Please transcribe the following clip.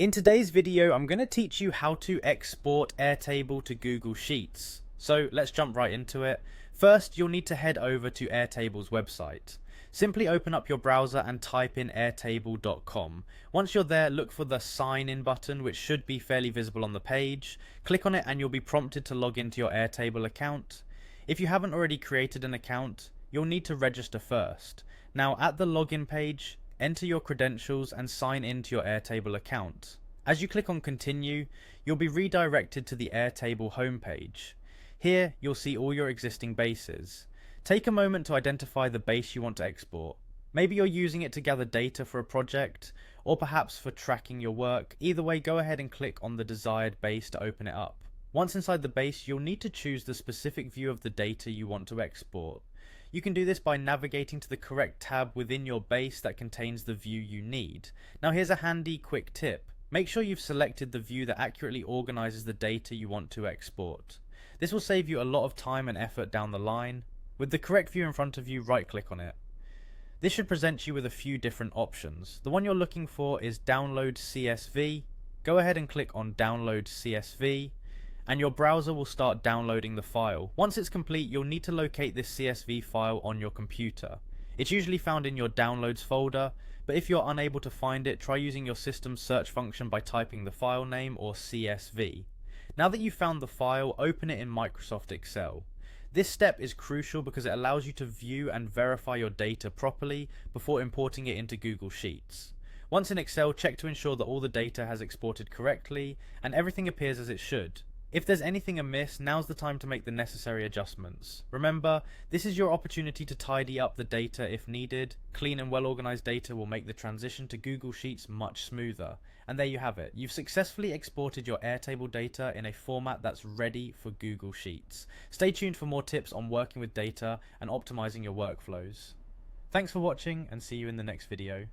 In today's video, I'm going to teach you how to export Airtable to Google Sheets. So let's jump right into it. First, you'll need to head over to Airtable's website. Simply open up your browser and type in airtable.com. Once you're there, look for the sign in button, which should be fairly visible on the page. Click on it and you'll be prompted to log into your Airtable account. If you haven't already created an account, you'll need to register first. Now at the login page, enter your credentials and sign into your Airtable account. As you click on continue, you'll be redirected to the Airtable homepage. Here, you'll see all your existing bases. Take a moment to identify the base you want to export. Maybe you're using it to gather data for a project, or perhaps for tracking your work. Either way, go ahead and click on the desired base to open it up. Once inside the base, you'll need to choose the specific view of the data you want to export. You can do this by navigating to the correct tab within your base that contains the view you need. Now here's a handy quick tip. Make sure you've selected the view that accurately organizes the data you want to export. This will save you a lot of time and effort down the line. With the correct view in front of you, right click on it. This should present you with a few different options. The one you're looking for is Download CSV. Go ahead and click on Download CSV. And your browser will start downloading the file. Once it's complete, you'll need to locate this CSV file on your computer. It's usually found in your Downloads folder, but if you're unable to find it, try using your system's search function by typing the file name or CSV. Now that you've found the file, open it in Microsoft Excel. This step is crucial because it allows you to view and verify your data properly before importing it into Google Sheets. Once in Excel, check to ensure that all the data has exported correctly and everything appears as it should. If there's anything amiss, now's the time to make the necessary adjustments. Remember, this is your opportunity to tidy up the data if needed. Clean and well-organized data will make the transition to Google Sheets much smoother. And there you have it. You've successfully exported your Airtable data in a format that's ready for Google Sheets. Stay tuned for more tips on working with data and optimizing your workflows. Thanks for watching and see you in the next video.